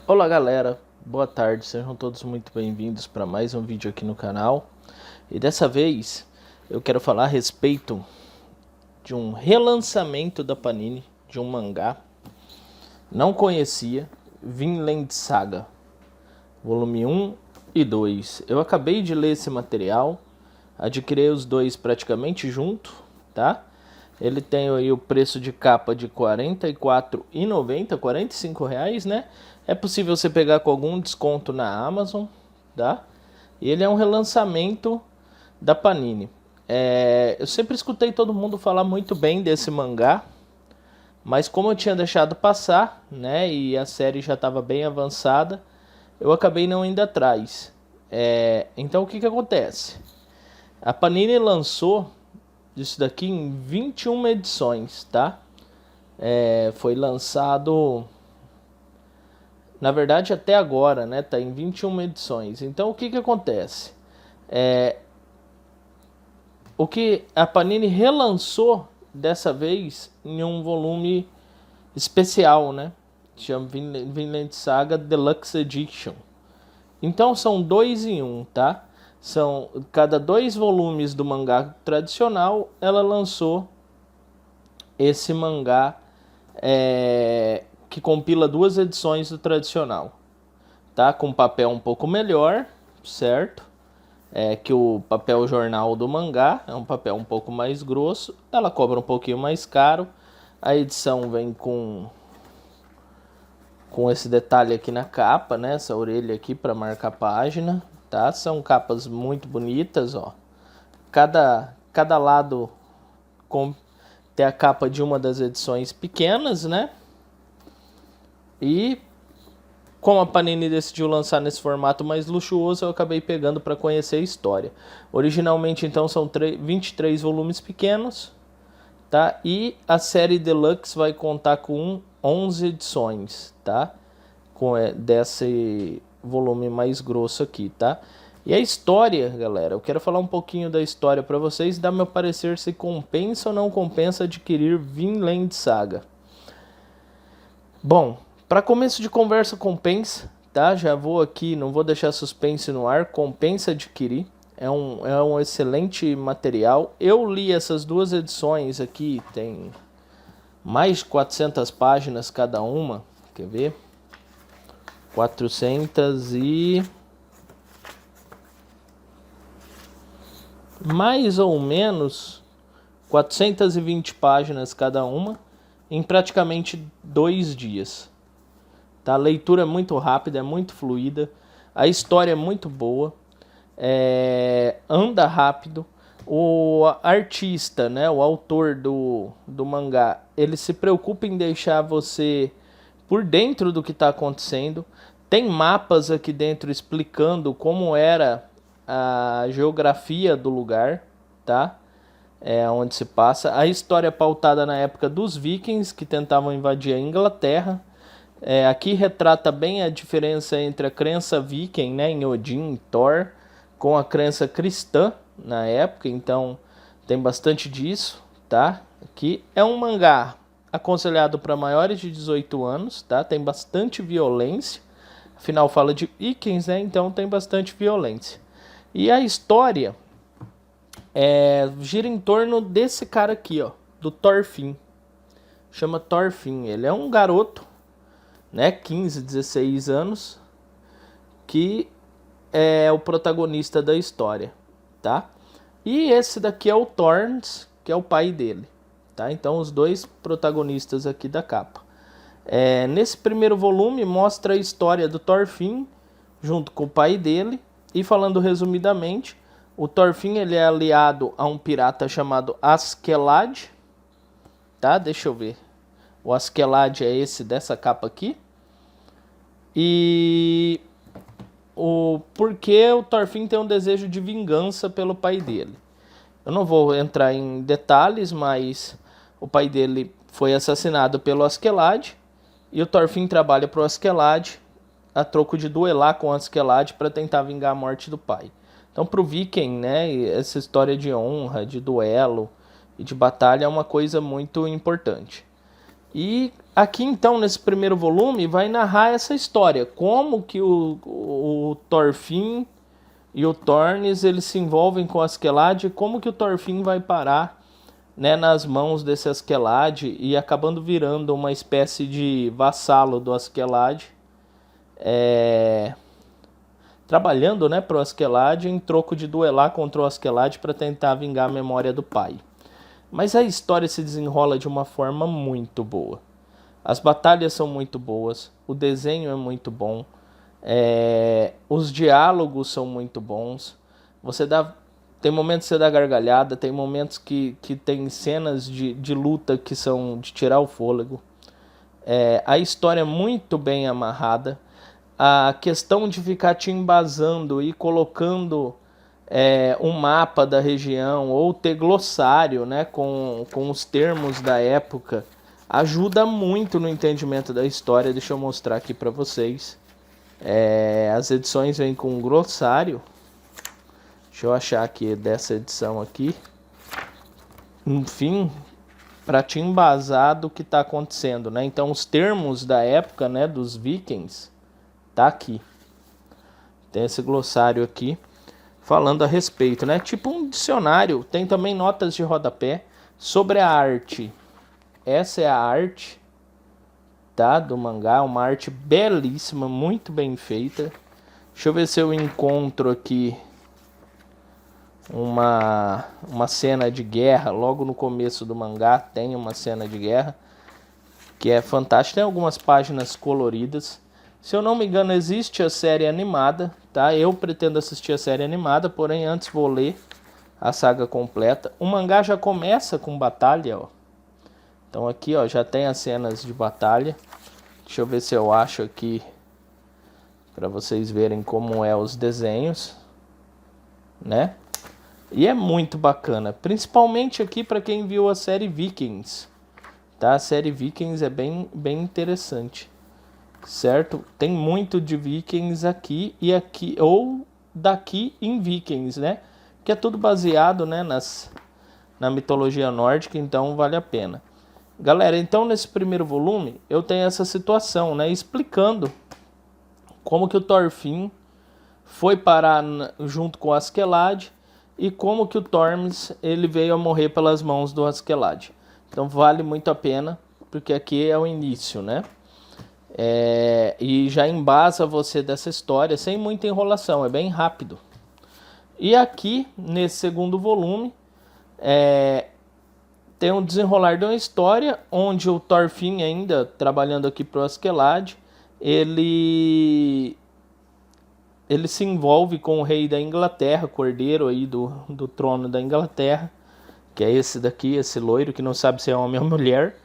Olá galera, boa tarde, sejam todos muito bem-vindos para mais um vídeo aqui no canal. E dessa vez eu quero falar a respeito de um relançamento da Panini de um mangá. Não conhecia, Vinland Saga, volume 1 e 2. Eu acabei de ler esse material, adquiri os dois praticamente junto, tá? Ele tem aí o preço de capa de R$ 44,90, R$ 45, né? É possível você pegar com algum desconto na Amazon, tá? E ele é um relançamento da Panini. Eu sempre escutei todo mundo falar muito bem desse mangá, mas como eu tinha deixado passar, né? E a série já estava bem avançada, eu acabei não indo atrás. Então o que acontece? A Panini lançou isso daqui em 21 edições, tá? Foi lançado, na verdade até agora, né? Tá em 21 edições. Então o que acontece? O que a Panini relançou dessa vez em um volume especial, né? Chama Vinland Saga Deluxe Edition. Então são dois em um, tá? São cada 2 volumes do mangá tradicional, ela lançou esse mangá que compila 2 edições do tradicional, tá? Com papel um pouco melhor, certo? Que o papel jornal do mangá é um papel um pouco mais grosso, ela cobra um pouquinho mais caro. A edição vem com esse detalhe aqui na capa, né? Essa orelha aqui para marcar página, tá? São capas muito bonitas, ó. Cada lado tem a capa de uma das edições pequenas, né? E como a Panini decidiu lançar nesse formato mais luxuoso, eu acabei pegando para conhecer a história. Originalmente, então, são 23 volumes pequenos, tá? E a série Deluxe vai contar com 11 edições, tá? Desse volume mais grosso aqui, tá? E a história, galera, eu quero falar um pouquinho da história para vocês, dar meu parecer se compensa ou não compensa adquirir Vinland Saga. Bom, para começo de conversa, compensa, tá? Já vou aqui, não vou deixar suspense no ar, compensa adquirir. É um excelente material. Eu li essas 2 edições aqui, tem mais de 400 páginas cada uma. Quer ver? 400 e... mais ou menos 420 páginas cada uma, em praticamente 2 dias. Tá? A leitura é muito rápida, é muito fluida, a história é muito boa, anda rápido. O artista, né, o autor do mangá, ele se preocupa em deixar você por dentro do que está acontecendo. Tem mapas aqui dentro explicando como era a geografia do lugar, tá? Onde se passa. A história é pautada na época dos vikings que tentavam invadir a Inglaterra. Aqui retrata bem a diferença entre a crença viking, né, em Odin e Thor, com a crença cristã na época. Então tem bastante disso, tá? Aqui é um mangá aconselhado para maiores de 18 anos, tá? Tem bastante violência. Afinal fala de vikings, né? Então tem bastante violência. E a história gira em torno desse cara aqui, ó, do Thorfinn. Chama Thorfinn. Ele é um garoto, né, 15, 16 anos, que é o protagonista da história, tá? E esse daqui é o Thorns, que é o pai dele, tá? Então os 2 protagonistas aqui da capa. Nesse primeiro volume mostra a história do Thorfinn junto com o pai dele. E falando resumidamente, o Thorfinn ele é aliado a um pirata chamado Askeladd, tá? Deixa eu ver. O Askeladd é esse dessa capa aqui. E o porquê o Thorfinn tem um desejo de vingança pelo pai dele. Eu não vou entrar em detalhes, mas o pai dele foi assassinado pelo Askeladd e o Thorfinn trabalha para o Askeladd a troco de duelar com o Askeladd para tentar vingar a morte do pai. Então, para o Viking, né, essa história de honra, de duelo e de batalha é uma coisa muito importante. E aqui então, nesse primeiro volume, vai narrar essa história. Como que o Thorfinn e o Tornes eles se envolvem com o Askeladd, e como que o Thorfinn vai parar, né, nas mãos desse Askeladd e acabando virando uma espécie de vassalo do Askeladd, trabalhando, né, para o Askeladd em troco de duelar contra o Askeladd para tentar vingar a memória do pai. Mas a história se desenrola de uma forma muito boa. As batalhas são muito boas, o desenho é muito bom, os diálogos são muito bons. Tem momentos que você dá gargalhada, tem momentos que tem cenas de luta que são de tirar o fôlego. A história é muito bem amarrada. A questão de ficar te embasando e colocando um mapa da região ou ter glossário, né, com os termos da época ajuda muito no entendimento da história. Deixa eu mostrar aqui para vocês. As edições vêm com um glossário. Deixa eu achar aqui dessa edição aqui. Enfim, para te embasar do que está acontecendo, né? Então os termos da época, né, dos vikings, tá aqui. Tem esse glossário aqui falando a respeito, né? Tipo um dicionário. Tem também notas de rodapé sobre a arte. Essa é a arte, tá, do mangá, uma arte belíssima, muito bem feita. Deixa eu ver se eu encontro aqui uma cena de guerra. Logo no começo do mangá tem uma cena de guerra que é fantástica. Tem algumas páginas coloridas. Se eu não me engano, existe a série animada, tá? Eu pretendo assistir a série animada, porém antes vou ler a saga completa. O mangá já começa com batalha, ó. Então aqui, ó, já tem as cenas de batalha. Deixa eu ver se eu acho aqui para vocês verem como é os desenhos, né? E é muito bacana, principalmente aqui para quem viu a série Vikings, tá? A série Vikings é bem interessante, certo? Tem muito de Vikings aqui e aqui, ou daqui em Vikings, né? Que é tudo baseado, né, na mitologia nórdica, então vale a pena. Galera, então nesse primeiro volume eu tenho essa situação, né, explicando como que o Thorfinn foi parar junto com o Askeladd e como que o Tormes ele veio a morrer pelas mãos do Askeladd. Então vale muito a pena, porque aqui é o início, né? E já embasa você dessa história sem muita enrolação, é bem rápido. E aqui, nesse segundo volume, tem um desenrolar de uma história onde o Thorfinn, ainda trabalhando aqui para o Askeladd, ele se envolve com o rei da Inglaterra, cordeiro aí do trono da Inglaterra, que é esse daqui, esse loiro, que não sabe se é homem ou mulher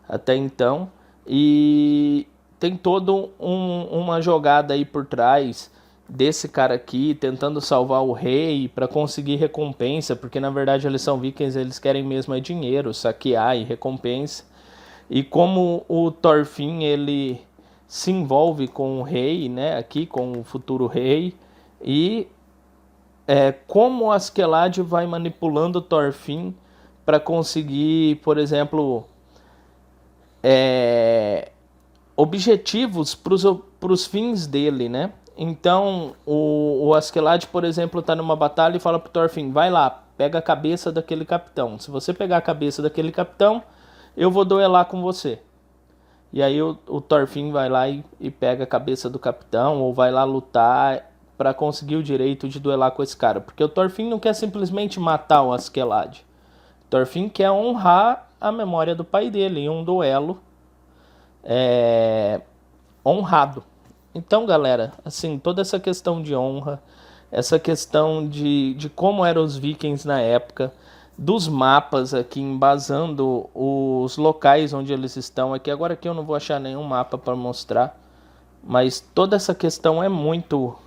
até então. E tem toda uma jogada aí por trás desse cara aqui, tentando salvar o rei para conseguir recompensa, porque na verdade eles são vikings, eles querem mesmo é dinheiro, saquear e recompensa. E como o Thorfinn, ele se envolve com o rei, né, aqui com o futuro rei, e como o Askeladd vai manipulando o Thorfinn para conseguir, por exemplo, objetivos para os fins dele, né? Então o Askeladd, por exemplo, está numa batalha e fala pro Thorfinn, vai lá, pega a cabeça daquele capitão. Se você pegar a cabeça daquele capitão, eu vou duelar com você. E aí o Thorfinn vai lá e pega a cabeça do capitão, ou vai lá lutar para conseguir o direito de duelar com esse cara. Porque o Thorfinn não quer simplesmente matar o Askeladd. O Thorfinn quer honrar a memória do pai dele em um duelo honrado. Então, galera, assim, toda essa questão de honra, essa questão de como eram os vikings na época, dos mapas aqui, embasando os locais onde eles estão aqui. Agora aqui eu não vou achar nenhum mapa para mostrar, mas toda essa questão é muito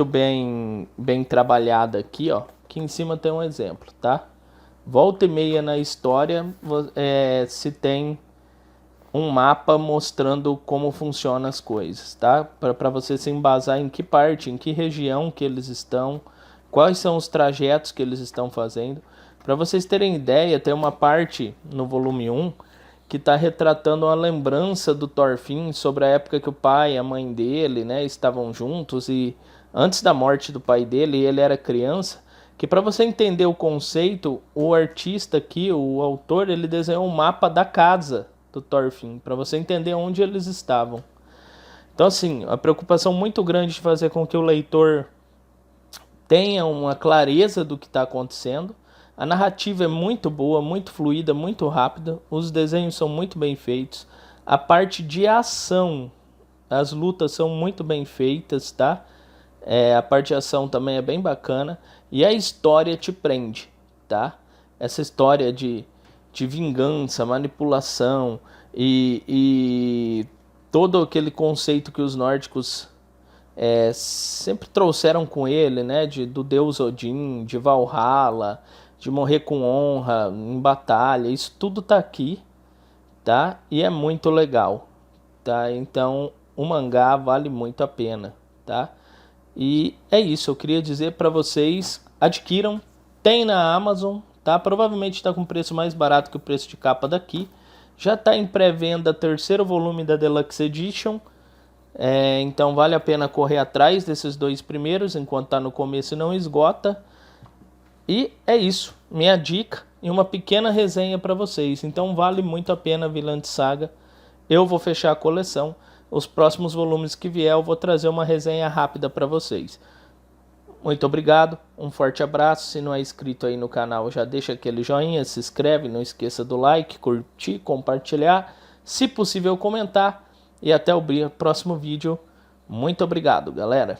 bem trabalhada aqui, ó. Aqui em cima tem um exemplo, tá? Volta e meia na história se tem um mapa mostrando como funcionam as coisas, tá? Para você se embasar em que parte, em que região que eles estão, quais são os trajetos que eles estão fazendo. Para vocês terem ideia, tem uma parte no volume 1 que está retratando uma lembrança do Thorfinn sobre a época que o pai e a mãe dele, né, estavam juntos e antes da morte do pai dele, ele era criança. Que para você entender o conceito, o artista aqui, o autor, ele desenhou um mapa da casa do Thorfinn, para você entender onde eles estavam. Então assim, a preocupação muito grande de fazer com que o leitor tenha uma clareza do que está acontecendo. A narrativa é muito boa, muito fluida, muito rápida. Os desenhos são muito bem feitos. A parte de ação, as lutas são muito bem feitas, tá? A parte de ação também é bem bacana. E a história te prende, tá? Essa história de vingança, manipulação e todo aquele conceito que os nórdicos sempre trouxeram com ele, né? Do deus Odin, de Valhalla, de morrer com honra em batalha. Isso tudo tá aqui, tá? E é muito legal, tá? Então o mangá vale muito a pena, tá? E é isso, eu queria dizer para vocês, adquiram, tem na Amazon, tá? Provavelmente está com preço mais barato que o preço de capa daqui. Já está em pré-venda terceiro volume da Deluxe Edition. Então vale a pena correr atrás desses dois primeiros, enquanto está no começo e não esgota. E é isso, minha dica e uma pequena resenha para vocês. Então vale muito a pena Vinland Saga. Eu vou fechar a coleção. Os próximos volumes que vier eu vou trazer uma resenha rápida para vocês. Muito obrigado, um forte abraço. Se não é inscrito aí no canal, já deixa aquele joinha, se inscreve, não esqueça do like, curtir, compartilhar, se possível comentar. E até o próximo vídeo. Muito obrigado, galera.